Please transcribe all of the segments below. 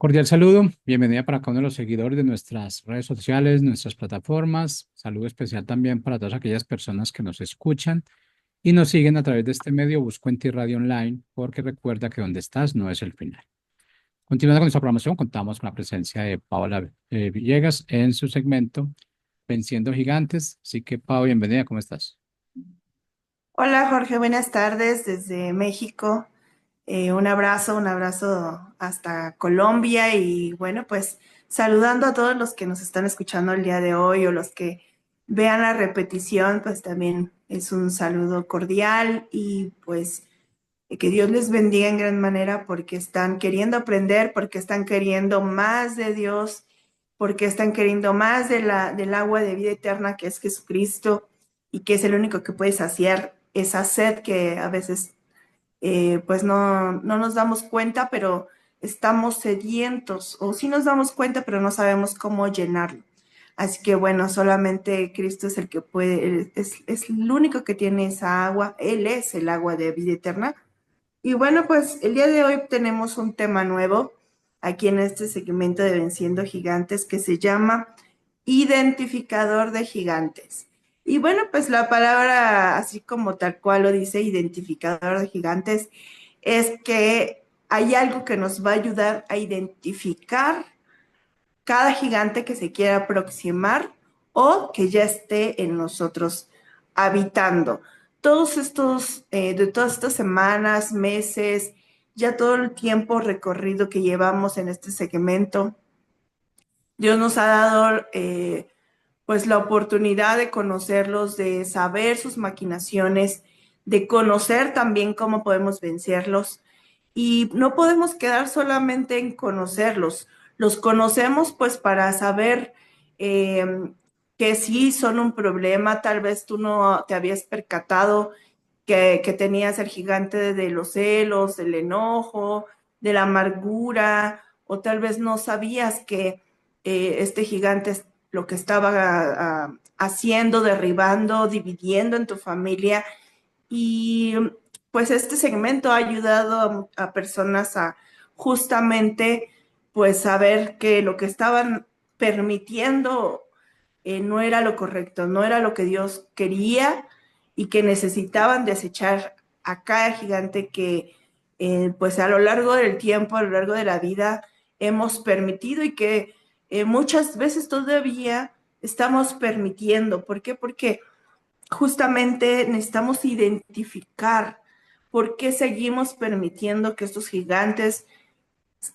Cordial saludo, bienvenida para cada uno de los seguidores de nuestras redes sociales, nuestras plataformas. Saludo especial también para todas aquellas personas que nos escuchan y nos siguen a través de este medio. Busco en ti Radio Online, porque recuerda que donde estás no es el final. Continuando con nuestra programación, contamos con la presencia de Paola Villegas en su segmento Venciendo Gigantes. Así que, Pau, bienvenida, ¿cómo estás? Hola Jorge, buenas tardes desde México. Un abrazo hasta Colombia y bueno, pues saludando a todos los que nos están escuchando el día de hoy o los que vean la repetición, pues también es un saludo cordial y pues que Dios les bendiga en gran manera porque están queriendo aprender, porque están queriendo más de Dios, porque están queriendo más del agua de vida eterna que es Jesucristo y que es el único que puede saciar esa sed que a veces pues no nos damos cuenta, pero estamos sedientos, o sí nos damos cuenta, pero no sabemos cómo llenarlo. Así que bueno, solamente Cristo es el que puede, es el único que tiene esa agua, Él es el agua de vida eterna. Y bueno, pues el día de hoy tenemos un tema nuevo aquí en este segmento de Venciendo Gigantes que se llama identificador de gigantes. Y bueno, pues la palabra, así como tal cual lo dice, identificador de gigantes, es que hay algo que nos va a ayudar a identificar cada gigante que se quiera aproximar o que ya esté en nosotros habitando. De todas estas semanas, meses, ya todo el tiempo recorrido que llevamos en este segmento, Dios nos ha dado pues la oportunidad de conocerlos, de saber sus maquinaciones, de conocer también cómo podemos vencerlos. Y no podemos quedar solamente en conocerlos. Los conocemos pues para saber que sí son un problema. Tal vez tú no te habías percatado que tenías el gigante de los celos, del enojo, de la amargura, o tal vez no sabías que este gigante es lo que estaba haciendo, derribando, dividiendo en tu familia. Y pues este segmento ha ayudado a personas a justamente pues saber que lo que estaban permitiendo no era lo correcto, no era lo que Dios quería y que necesitaban desechar a cada gigante que pues a lo largo del tiempo, a lo largo de la vida hemos permitido y que muchas veces todavía estamos permitiendo. ¿Por qué? Porque justamente necesitamos identificar por qué seguimos permitiendo que estos gigantes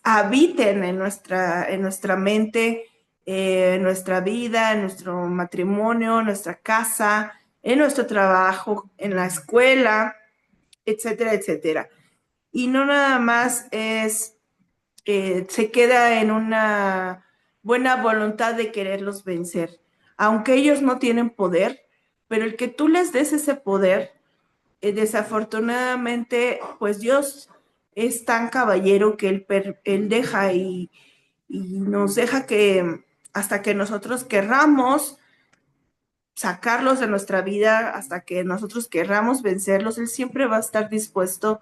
habiten en nuestra mente, en nuestra vida, en nuestro matrimonio, en nuestra casa, en nuestro trabajo, en la escuela, etcétera, etcétera. Y no nada más se queda en una buena voluntad de quererlos vencer, aunque ellos no tienen poder, pero el que tú les des ese poder, desafortunadamente, pues Dios es tan caballero que él deja y nos deja que hasta que nosotros querramos sacarlos de nuestra vida, hasta que nosotros querramos vencerlos, Él siempre va a estar dispuesto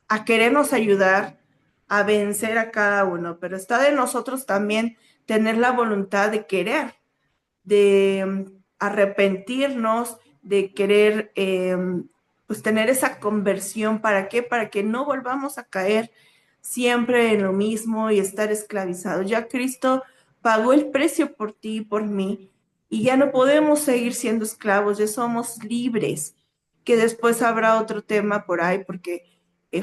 a querernos ayudar a vencer a cada uno, pero está de nosotros también tener la voluntad de querer, de arrepentirnos, de querer pues tener esa conversión. ¿Para qué? Para que no volvamos a caer siempre en lo mismo y estar esclavizados. Ya Cristo pagó el precio por ti y por mí y ya no podemos seguir siendo esclavos, ya somos libres, que después habrá otro tema por ahí porque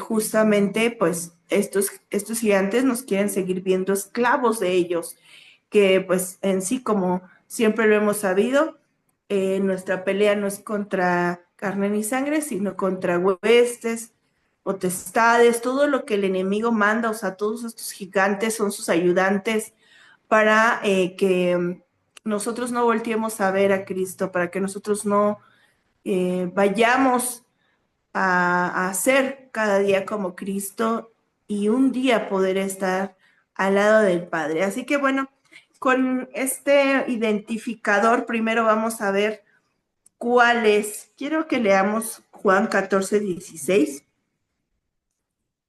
justamente pues estos gigantes nos quieren seguir viendo esclavos de ellos, que pues en sí como siempre lo hemos sabido, nuestra pelea no es contra carne ni sangre, sino contra huestes, potestades, todo lo que el enemigo manda. O sea, todos estos gigantes son sus ayudantes para que nosotros no volteemos a ver a Cristo, para que nosotros no vayamos a ser cada día como Cristo y un día poder estar al lado del Padre. Así que bueno, con este identificador primero vamos a ver cuál es. Quiero que leamos Juan 14:16.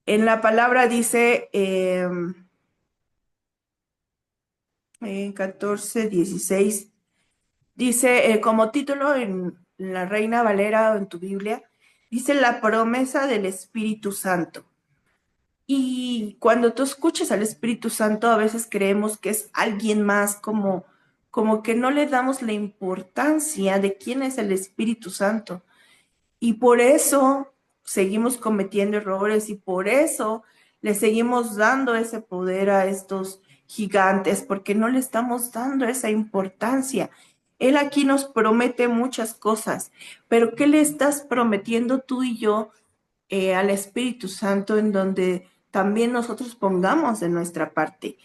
En la palabra dice, en 14:16. Dice, como título en la Reina Valera o en tu Biblia, dice la promesa del Espíritu Santo. Y cuando tú escuchas al Espíritu Santo, a veces creemos que es alguien más, como que no le damos la importancia de quién es el Espíritu Santo. Y por eso seguimos cometiendo errores y por eso le seguimos dando ese poder a estos gigantes, porque no le estamos dando esa importancia. Él aquí nos promete muchas cosas, pero ¿qué le estás prometiendo tú y yo al Espíritu Santo en donde también nosotros pongamos de nuestra parte?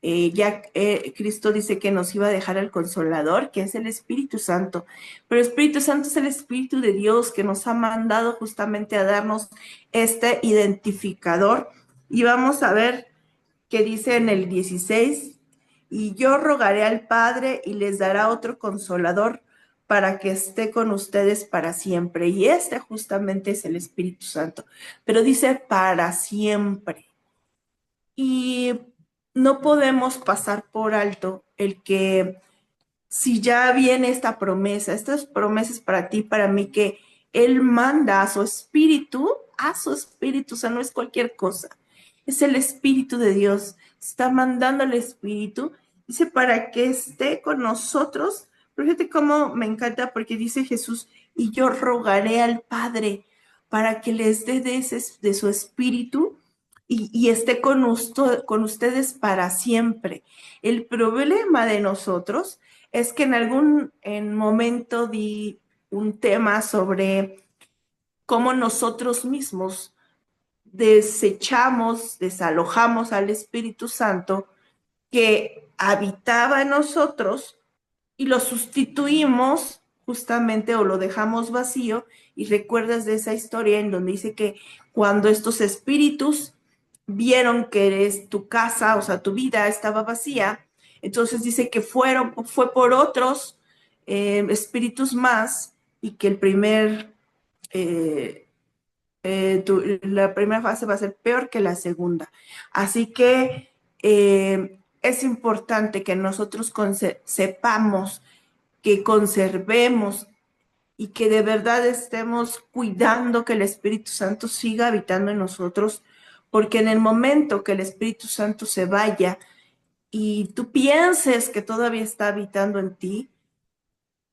Cristo dice que nos iba a dejar el Consolador, que es el Espíritu Santo. Pero el Espíritu Santo es el Espíritu de Dios que nos ha mandado justamente a darnos este identificador. Y vamos a ver qué dice en el 16: y yo rogaré al Padre y les dará otro Consolador para que esté con ustedes para siempre. Y este justamente es el Espíritu Santo. Pero dice para siempre. Y no podemos pasar por alto el que si ya viene esta promesa, estas promesas para ti, para mí, que Él manda a su espíritu, o sea, no es cualquier cosa, es el Espíritu de Dios, está mandando el Espíritu, dice, para que esté con nosotros. Pero fíjate cómo me encanta, porque dice Jesús, y yo rogaré al Padre para que les dé de su Espíritu y esté con ustedes para siempre. El problema de nosotros es que en momento di un tema sobre cómo nosotros mismos desechamos, desalojamos al Espíritu Santo que habitaba en nosotros y lo sustituimos justamente o lo dejamos vacío. Y recuerdas de esa historia en donde dice que cuando estos espíritus vieron que es tu casa, o sea, tu vida estaba vacía, entonces dice que fue por otros espíritus más, y que eh, la primera fase va a ser peor que la segunda. Así que es importante que nosotros sepamos, que conservemos y que de verdad estemos cuidando que el Espíritu Santo siga habitando en nosotros, porque en el momento que el Espíritu Santo se vaya y tú pienses que todavía está habitando en ti,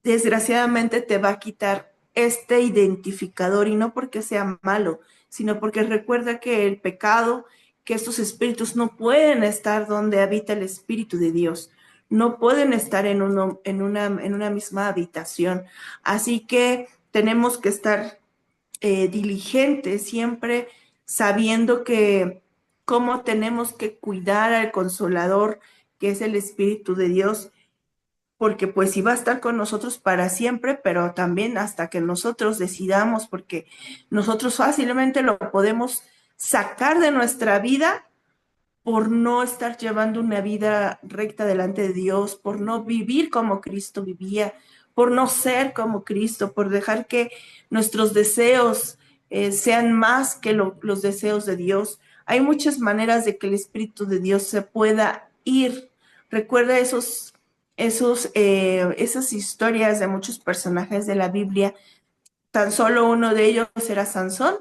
desgraciadamente te va a quitar este identificador, y no porque sea malo, sino porque recuerda que el pecado, que estos espíritus no pueden estar donde habita el Espíritu de Dios, no pueden estar en una misma habitación. Así que tenemos que estar diligentes siempre, sabiendo que cómo tenemos que cuidar al Consolador, que es el Espíritu de Dios, porque pues sí va a estar con nosotros para siempre, pero también hasta que nosotros decidamos, porque nosotros fácilmente lo podemos sacar de nuestra vida por no estar llevando una vida recta delante de Dios, por no vivir como Cristo vivía, por no ser como Cristo, por dejar que nuestros deseos sean más que los deseos de Dios. Hay muchas maneras de que el Espíritu de Dios se pueda ir. Recuerda esas historias de muchos personajes de la Biblia. Tan solo uno de ellos era Sansón.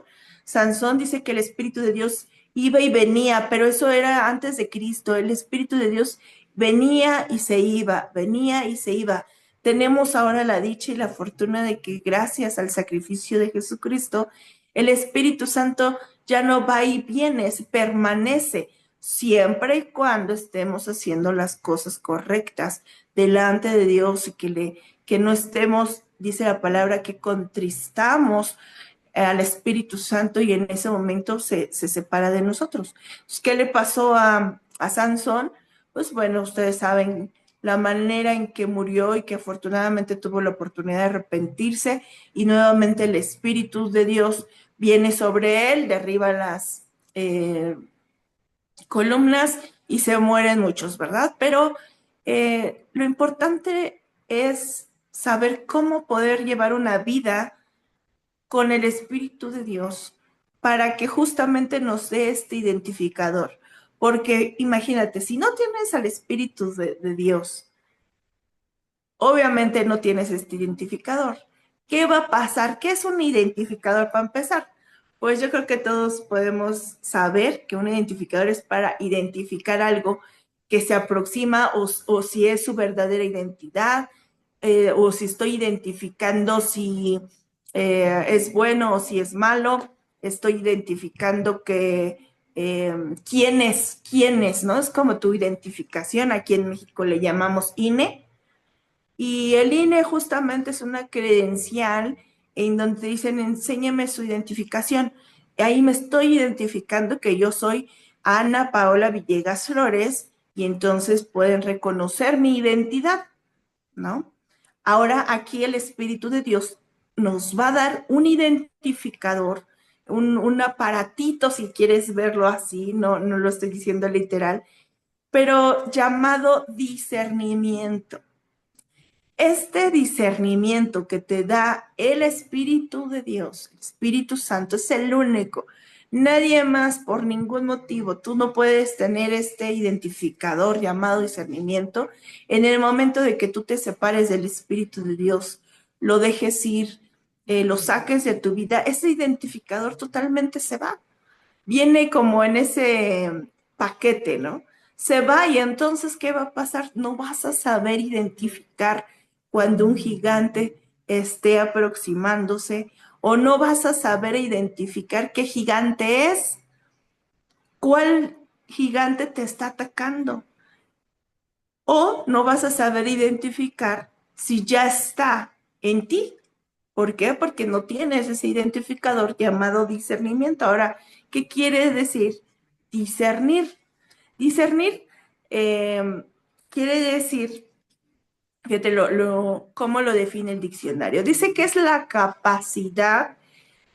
Sansón dice que el Espíritu de Dios iba y venía, pero eso era antes de Cristo. El Espíritu de Dios venía y se iba, venía y se iba. Tenemos ahora la dicha y la fortuna de que gracias al sacrificio de Jesucristo, el Espíritu Santo ya no va y viene, permanece, siempre y cuando estemos haciendo las cosas correctas delante de Dios, y que no estemos, dice la palabra, que contristamos al Espíritu Santo, y en ese momento se separa de nosotros. Entonces, ¿qué le pasó a Sansón? Pues bueno, ustedes saben la manera en que murió, y que afortunadamente tuvo la oportunidad de arrepentirse, y nuevamente el Espíritu de Dios viene sobre él, derriba las columnas y se mueren muchos, ¿verdad? Pero lo importante es saber cómo poder llevar una vida con el Espíritu de Dios para que justamente nos dé este identificador. Porque imagínate, si no tienes al Espíritu de Dios, obviamente no tienes este identificador. ¿Qué va a pasar? ¿Qué es un identificador para empezar? Pues yo creo que todos podemos saber que un identificador es para identificar algo que se aproxima o si es su verdadera identidad, o si estoy identificando si es bueno o si es malo, estoy identificando que quién es, ¿no? Es como tu identificación, aquí en México le llamamos INE, y el INE justamente es una credencial en donde dicen, enséñeme su identificación. Ahí me estoy identificando que yo soy Ana Paola Villegas Flores y entonces pueden reconocer mi identidad, ¿no? Ahora aquí el Espíritu de Dios nos va a dar un identificador, un aparatito, si quieres verlo así, no lo estoy diciendo literal, pero llamado discernimiento. Este discernimiento que te da el Espíritu de Dios, el Espíritu Santo, es el único. Nadie más, por ningún motivo, tú no puedes tener este identificador llamado discernimiento en el momento de que tú te separes del Espíritu de Dios, lo dejes ir, lo saques de tu vida, ese identificador totalmente se va. Viene como en ese paquete, ¿no? Se va y entonces, ¿qué va a pasar? No vas a saber identificar cuando un gigante esté aproximándose o no vas a saber identificar qué gigante es, cuál gigante te está atacando o no vas a saber identificar si ya está en ti. ¿Por qué? Porque no tienes ese identificador llamado discernimiento. Ahora, ¿qué quiere decir discernir? Discernir quiere decir, fíjate cómo lo define el diccionario. Dice que es la capacidad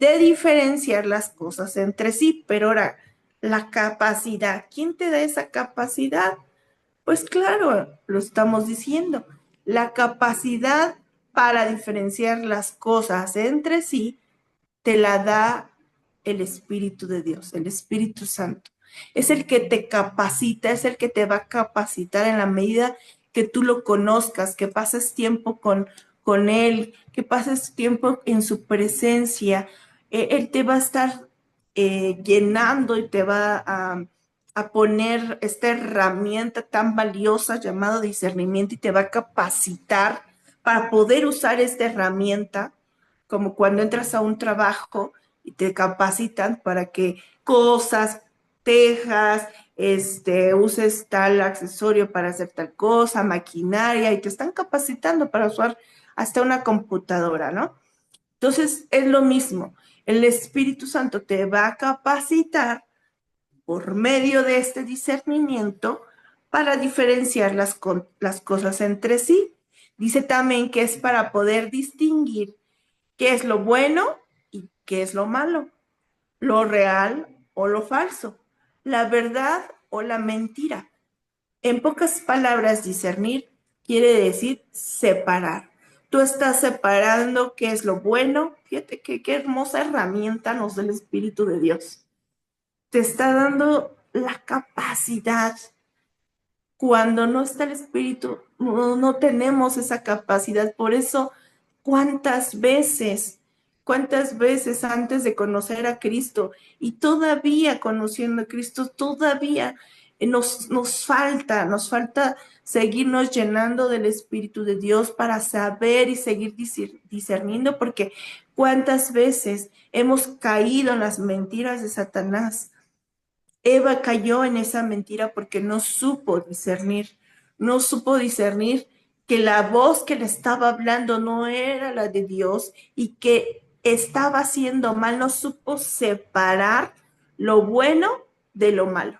de diferenciar las cosas entre sí, pero ahora, la capacidad, ¿quién te da esa capacidad? Pues claro, lo estamos diciendo, la capacidad para diferenciar las cosas entre sí te la da el Espíritu de Dios, el Espíritu Santo. Es el que te capacita, es el que te va a capacitar en la medida que tú lo conozcas, que pases tiempo con Él, que pases tiempo en su presencia. Él te va a estar llenando y te va a poner esta herramienta tan valiosa llamada discernimiento y te va a capacitar para poder usar esta herramienta como cuando entras a un trabajo y te capacitan para que cosas, tejas, uses tal accesorio para hacer tal cosa, maquinaria, y te están capacitando para usar hasta una computadora, ¿no? Entonces es lo mismo. El Espíritu Santo te va a capacitar por medio de este discernimiento para diferenciar las cosas entre sí. Dice también que es para poder distinguir qué es lo bueno y qué es lo malo, lo real o lo falso, la verdad o la mentira. En pocas palabras, discernir quiere decir separar. Tú estás separando qué es lo bueno. Fíjate qué hermosa herramienta nos da el Espíritu de Dios. Te está dando la capacidad. Cuando no está el Espíritu, no tenemos esa capacidad. Por eso, cuántas veces antes de conocer a Cristo y todavía conociendo a Cristo, todavía nos falta seguirnos llenando del Espíritu de Dios para saber y seguir discerniendo, porque cuántas veces hemos caído en las mentiras de Satanás. Eva cayó en esa mentira porque no supo discernir que la voz que le estaba hablando no era la de Dios y que estaba haciendo mal, no supo separar lo bueno de lo malo,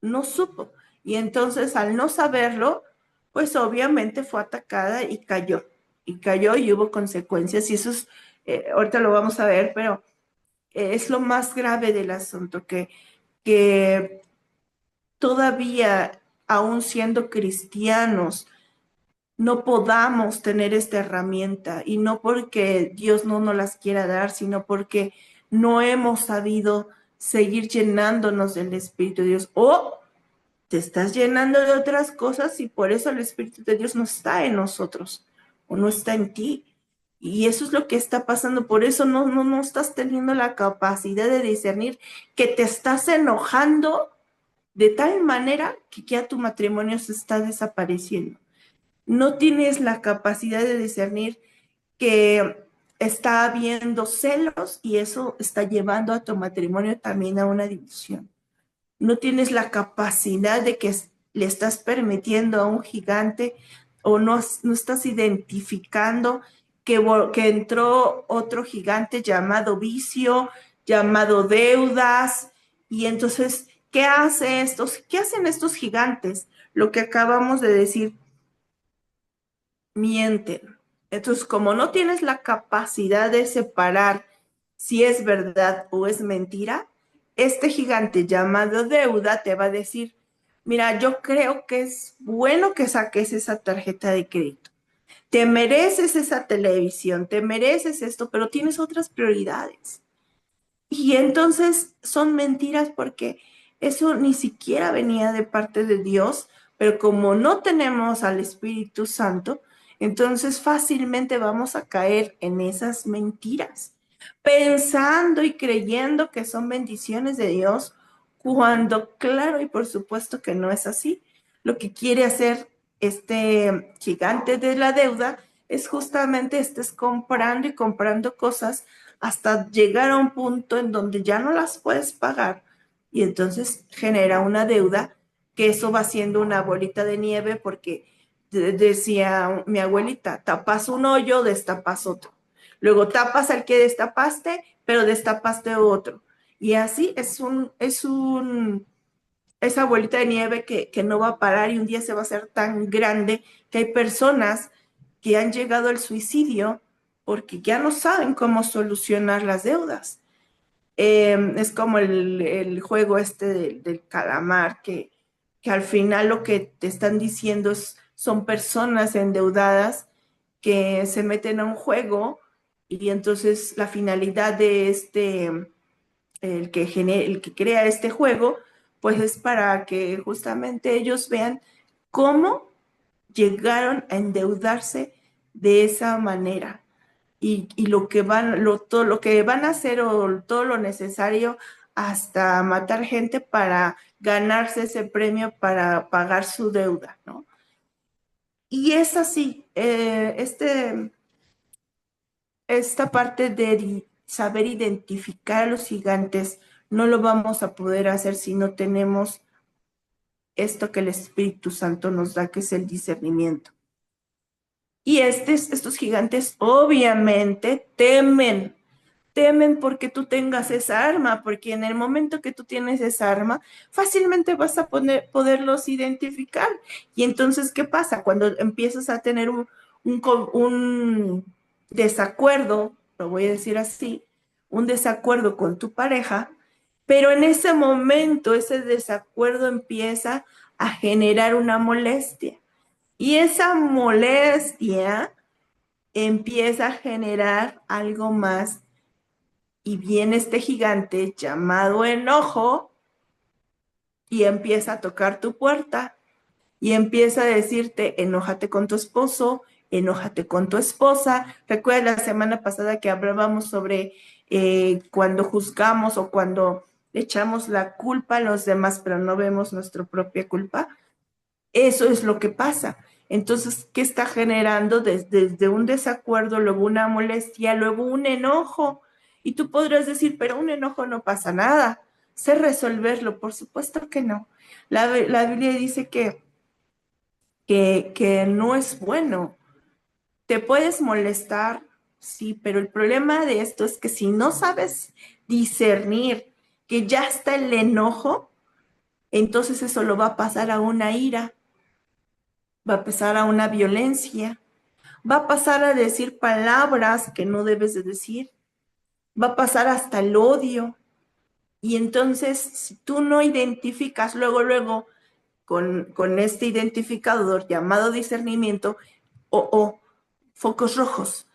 no supo. Y entonces al no saberlo, pues obviamente fue atacada y cayó y hubo consecuencias y eso es, ahorita lo vamos a ver, pero es lo más grave del asunto, que todavía, aún siendo cristianos, no podamos tener esta herramienta y no porque Dios no nos las quiera dar, sino porque no hemos sabido seguir llenándonos del Espíritu de Dios. O te estás llenando de otras cosas y por eso el Espíritu de Dios no está en nosotros o no está en ti. Y eso es lo que está pasando. Por eso no estás teniendo la capacidad de discernir que te estás enojando de tal manera que ya tu matrimonio se está desapareciendo. No tienes la capacidad de discernir que está habiendo celos y eso está llevando a tu matrimonio también a una división. No tienes la capacidad de que le estás permitiendo a un gigante o no estás identificando que entró otro gigante llamado vicio, llamado deudas, y entonces, ¿qué hacen estos gigantes? Lo que acabamos de decir, mienten. Entonces, como no tienes la capacidad de separar si es verdad o es mentira, este gigante llamado deuda te va a decir, mira, yo creo que es bueno que saques esa tarjeta de crédito. Te mereces esa televisión, te mereces esto, pero tienes otras prioridades. Y entonces son mentiras porque eso ni siquiera venía de parte de Dios, pero como no tenemos al Espíritu Santo, entonces fácilmente vamos a caer en esas mentiras, pensando y creyendo que son bendiciones de Dios, cuando claro y por supuesto que no es así. Lo que quiere hacer este gigante de la deuda es justamente estés comprando y comprando cosas hasta llegar a un punto en donde ya no las puedes pagar y entonces genera una deuda que eso va siendo una bolita de nieve porque decía mi abuelita, tapas un hoyo, destapas otro. Luego tapas al que destapaste, pero destapaste otro. Y así esa bolita de nieve que no va a parar y un día se va a hacer tan grande que hay personas que han llegado al suicidio porque ya no saben cómo solucionar las deudas. Es como el juego este del calamar, que al final lo que te están diciendo son personas endeudadas que se meten a un juego y entonces la finalidad de el que crea este juego, pues es para que justamente ellos vean cómo llegaron a endeudarse de esa manera y todo lo que van a hacer o todo lo necesario hasta matar gente para ganarse ese premio para pagar su deuda, ¿no? Y es así, esta parte de saber identificar a los gigantes no lo vamos a poder hacer si no tenemos esto que el Espíritu Santo nos da, que es el discernimiento. Y estos gigantes obviamente temen porque tú tengas esa arma, porque en el momento que tú tienes esa arma, fácilmente vas a poderlos identificar. Y entonces, ¿qué pasa? Cuando empiezas a tener un desacuerdo, lo voy a decir así, un desacuerdo con tu pareja, pero en ese momento ese desacuerdo empieza a generar una molestia. Y esa molestia empieza a generar algo más y viene este gigante llamado enojo y empieza a tocar tu puerta y empieza a decirte, enójate con tu esposo, enójate con tu esposa. Recuerda la semana pasada que hablábamos sobre cuando juzgamos o cuando echamos la culpa a los demás, pero no vemos nuestra propia culpa. Eso es lo que pasa. Entonces, ¿qué está generando? Desde un desacuerdo, luego una molestia, luego un enojo. Y tú podrás decir, pero un enojo no pasa nada. Sé resolverlo. Por supuesto que no. La Biblia dice que no es bueno. Te puedes molestar, sí, pero el problema de esto es que si no sabes discernir que ya está el enojo, entonces eso lo va a pasar a una ira, va a pasar a una violencia, va a pasar a decir palabras que no debes de decir, va a pasar hasta el odio. Y entonces, si tú no identificas luego con este identificador llamado discernimiento, o focos rojos,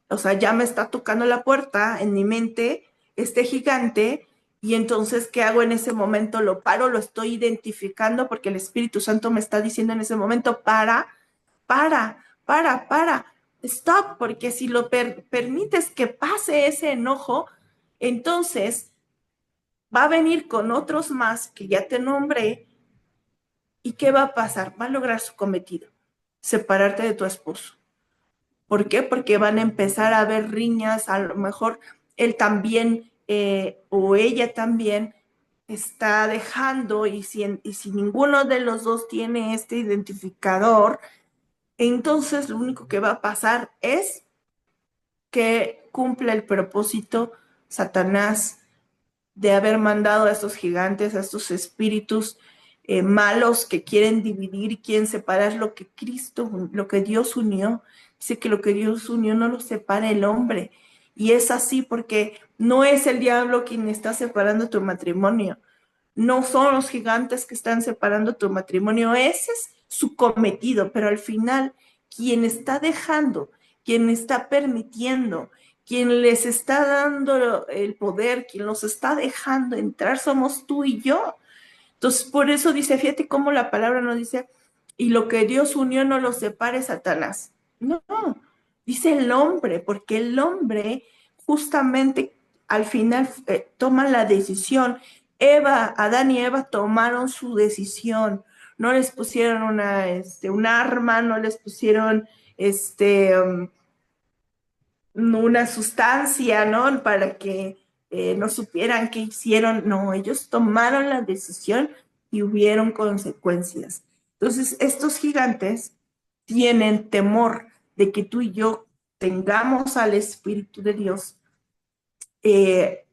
o sea, ya me está tocando la puerta en mi mente este gigante. Y entonces, ¿qué hago en ese momento? Lo paro, lo estoy identificando porque el Espíritu Santo me está diciendo en ese momento, para, stop, porque si lo permites que pase ese enojo, entonces va a venir con otros más que ya te nombré. ¿Y qué va a pasar? Va a lograr su cometido, separarte de tu esposo. ¿Por qué? Porque van a empezar a haber riñas, a lo mejor él también o ella también está dejando, y si ninguno de los dos tiene este identificador, entonces lo único que va a pasar es que cumpla el propósito Satanás de haber mandado a estos gigantes, a estos espíritus malos que quieren dividir y quieren separar lo que Cristo, lo que Dios unió. Dice que lo que Dios unió no lo separa el hombre. Y es así porque no es el diablo quien está separando tu matrimonio. No son los gigantes que están separando tu matrimonio. Ese es su cometido, pero al final quien está dejando, quien está permitiendo, quien les está dando el poder, quien los está dejando entrar, somos tú y yo. Entonces, por eso dice, fíjate cómo la palabra no dice, y lo que Dios unió no lo separe Satanás. No, dice el hombre, porque el hombre justamente al final toma la decisión. Adán y Eva tomaron su decisión. No les pusieron un arma, no les pusieron una sustancia, ¿no? Para que no supieran qué hicieron. No, ellos tomaron la decisión y hubieron consecuencias. Entonces, estos gigantes tienen temor de que tú y yo tengamos al Espíritu de Dios eh,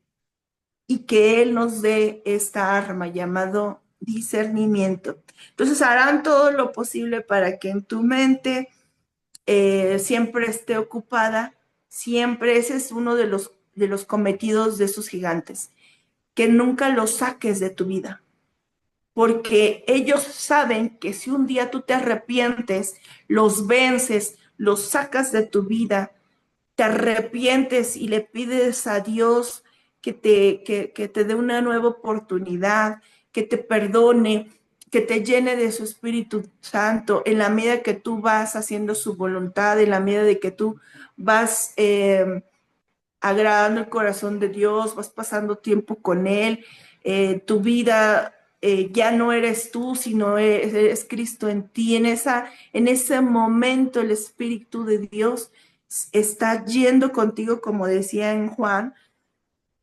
y que Él nos dé esta arma llamado discernimiento. Entonces, harán todo lo posible para que en tu mente siempre esté ocupada, siempre ese es uno de los cometidos de esos gigantes, que nunca los saques de tu vida, porque ellos saben que si un día tú te arrepientes, los vences, los sacas de tu vida, te arrepientes y le pides a Dios que te dé una nueva oportunidad, que te perdone, que te llene de su Espíritu Santo, en la medida que tú vas haciendo su voluntad, en la medida de que tú vas agradando el corazón de Dios, vas pasando tiempo con Él, tu vida ya no eres tú, sino eres Cristo en ti. En ese momento el Espíritu de Dios está yendo contigo, como decía en Juan,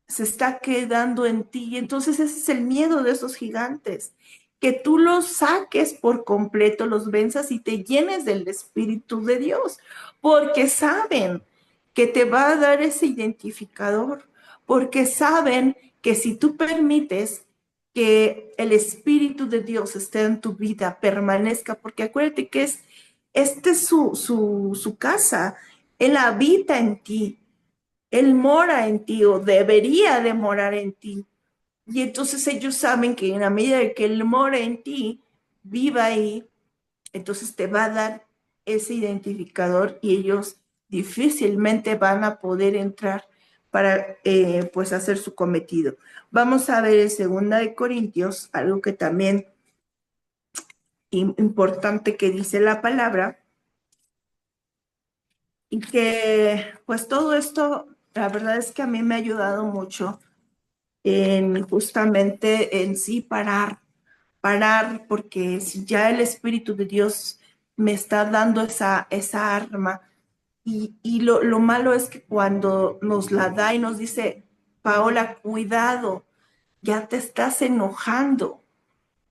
se está quedando en ti. Y entonces ese es el miedo de esos gigantes, que tú los saques por completo, los venzas y te llenes del Espíritu de Dios, porque saben que te va a dar ese identificador, porque saben que si tú permites que el Espíritu de Dios esté en tu vida, permanezca, porque acuérdate que este es su casa, Él habita en ti, Él mora en ti o debería de morar en ti. Y entonces ellos saben que en la medida de que Él mora en ti, viva ahí, entonces te va a dar ese identificador y ellos difícilmente van a poder entrar para pues hacer su cometido. Vamos a ver en Segunda de Corintios, algo que también importante que dice la palabra, y que pues todo esto, la verdad es que a mí me ha ayudado mucho en justamente en sí parar, porque si ya el Espíritu de Dios me está dando esa arma, y lo malo es que cuando nos la da y nos dice, Paola, cuidado, ya te estás enojando,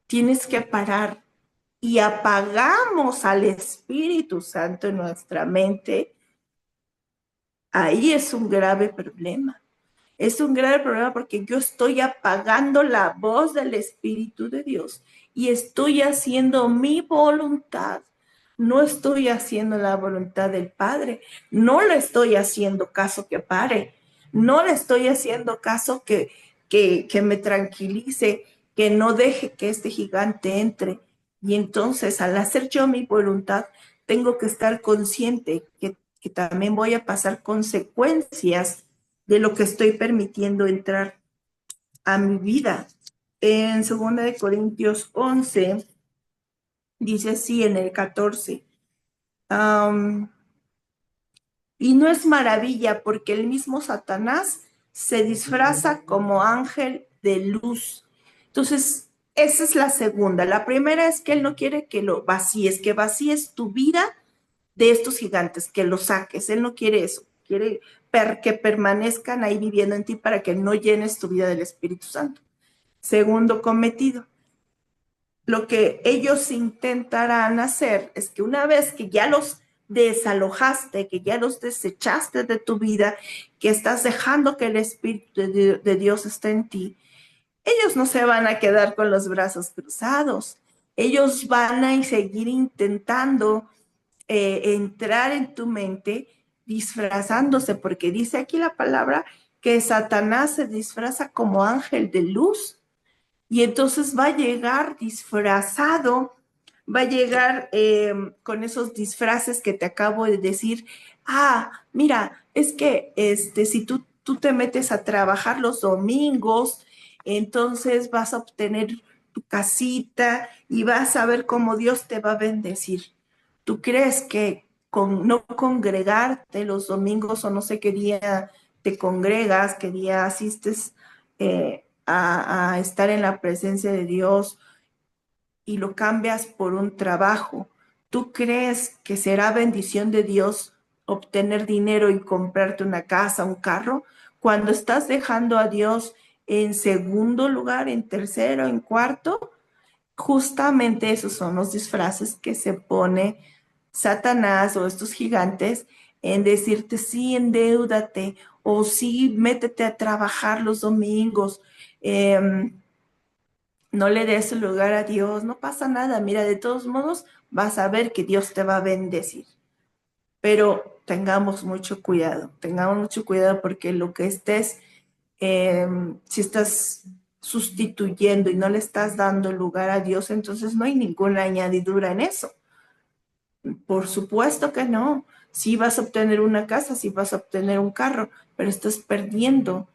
tienes que parar, y apagamos al Espíritu Santo en nuestra mente, ahí es un grave problema. Es un grave problema porque yo estoy apagando la voz del Espíritu de Dios y estoy haciendo mi voluntad. No estoy haciendo la voluntad del Padre. No le estoy haciendo caso que pare. No le estoy haciendo caso que me tranquilice, que no deje que este gigante entre. Y entonces, al hacer yo mi voluntad, tengo que estar consciente que también voy a pasar consecuencias de lo que estoy permitiendo entrar a mi vida. En 2 Corintios 11 dice así en el 14. um, y no es maravilla porque el mismo Satanás se disfraza como ángel de luz. Entonces, esa es la segunda. La primera es que él no quiere que lo vacíes, que vacíes tu vida de estos gigantes, que los saques. Él no quiere eso. Quiere que permanezcan ahí viviendo en ti para que no llenes tu vida del Espíritu Santo. Segundo cometido, lo que ellos intentarán hacer es que una vez que ya los desalojaste, que ya los desechaste de tu vida, que estás dejando que el Espíritu de Dios esté en ti, ellos no se van a quedar con los brazos cruzados. Ellos van a seguir intentando entrar en tu mente disfrazándose, porque dice aquí la palabra que Satanás se disfraza como ángel de luz. Y entonces va a llegar disfrazado, va a llegar con esos disfraces que te acabo de decir. Ah, mira, es que si tú te metes a trabajar los domingos, entonces vas a obtener tu casita y vas a ver cómo Dios te va a bendecir. ¿Tú crees que con no congregarte los domingos o no sé qué día te congregas, qué día asistes a estar en la presencia de Dios y lo cambias por un trabajo? ¿Tú crees que será bendición de Dios obtener dinero y comprarte una casa, un carro, cuando estás dejando a Dios en segundo lugar, en tercero, en cuarto? Justamente esos son los disfraces que se pone Satanás o estos gigantes en decirte: sí, endeúdate, o sí, métete a trabajar los domingos, no le des lugar a Dios, no pasa nada, mira, de todos modos vas a ver que Dios te va a bendecir. Pero tengamos mucho cuidado porque lo que estés, si estás sustituyendo y no le estás dando lugar a Dios, entonces no hay ninguna añadidura en eso. Por supuesto que no. Sí vas a obtener una casa, sí vas a obtener un carro, pero estás perdiendo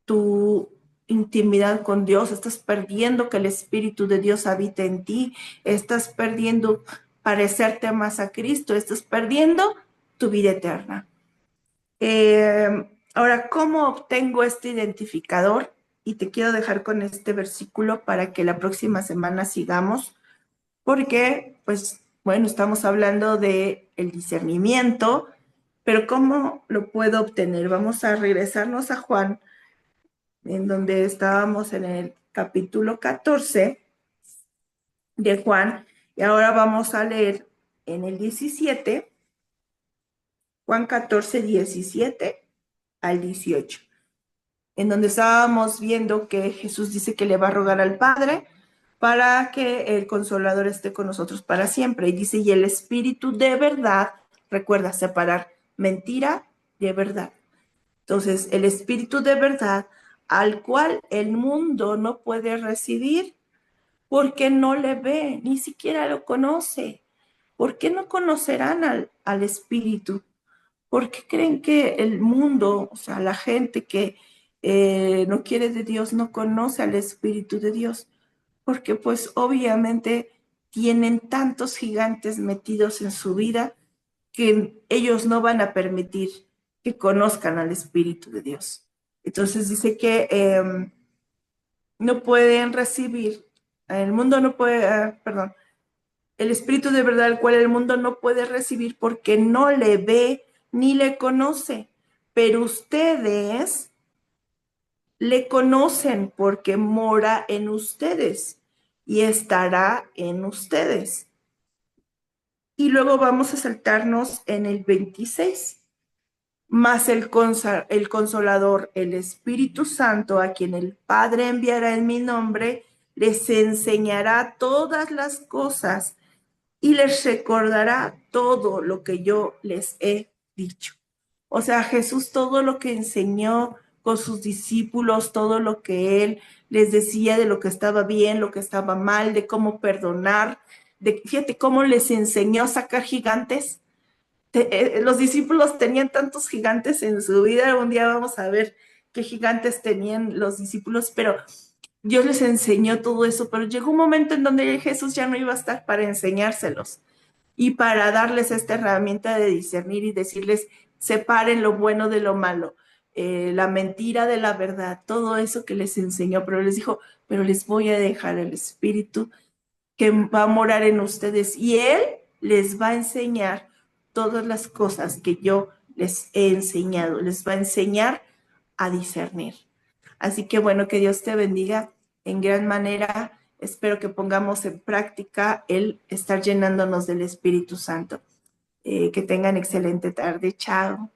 tu intimidad con Dios, estás perdiendo que el Espíritu de Dios habite en ti, estás perdiendo parecerte más a Cristo, estás perdiendo tu vida eterna. Ahora, ¿cómo obtengo este identificador? Y te quiero dejar con este versículo para que la próxima semana sigamos, porque, pues, bueno, estamos hablando de el discernimiento, pero ¿cómo lo puedo obtener? Vamos a regresarnos a Juan, en donde estábamos en el capítulo 14 de Juan, y ahora vamos a leer en el 17, Juan 14, 17 al 18, en donde estábamos viendo que Jesús dice que le va a rogar al Padre para que el Consolador esté con nosotros para siempre. Y dice: y el Espíritu de verdad, recuerda separar mentira de verdad. Entonces, el Espíritu de verdad, al cual el mundo no puede recibir porque no le ve, ni siquiera lo conoce. ¿Por qué no conocerán al Espíritu? ¿Por qué creen que el mundo, o sea, la gente que no quiere de Dios, no conoce al Espíritu de Dios? Porque pues obviamente tienen tantos gigantes metidos en su vida que ellos no van a permitir que conozcan al Espíritu de Dios. Entonces dice que no pueden recibir, el mundo no puede, perdón, el Espíritu de verdad, el cual el mundo no puede recibir porque no le ve ni le conoce. Pero ustedes le conocen porque mora en ustedes y estará en ustedes. Y luego vamos a saltarnos en el 26. Mas el Consolador, el Espíritu Santo, a quien el Padre enviará en mi nombre, les enseñará todas las cosas y les recordará todo lo que yo les he dicho. O sea, Jesús todo lo que enseñó con sus discípulos, todo lo que él les decía de lo que estaba bien, lo que estaba mal, de cómo perdonar, fíjate cómo les enseñó a sacar gigantes. los discípulos tenían tantos gigantes en su vida, un día vamos a ver qué gigantes tenían los discípulos, pero Dios les enseñó todo eso, pero llegó un momento en donde Jesús ya no iba a estar para enseñárselos y para darles esta herramienta de discernir y decirles, separen lo bueno de lo malo, la mentira de la verdad, todo eso que les enseñó, pero les dijo, pero les voy a dejar el Espíritu que va a morar en ustedes y Él les va a enseñar todas las cosas que yo les he enseñado, les va a enseñar a discernir. Así que bueno, que Dios te bendiga en gran manera. Espero que pongamos en práctica el estar llenándonos del Espíritu Santo. Que tengan excelente tarde. Chao.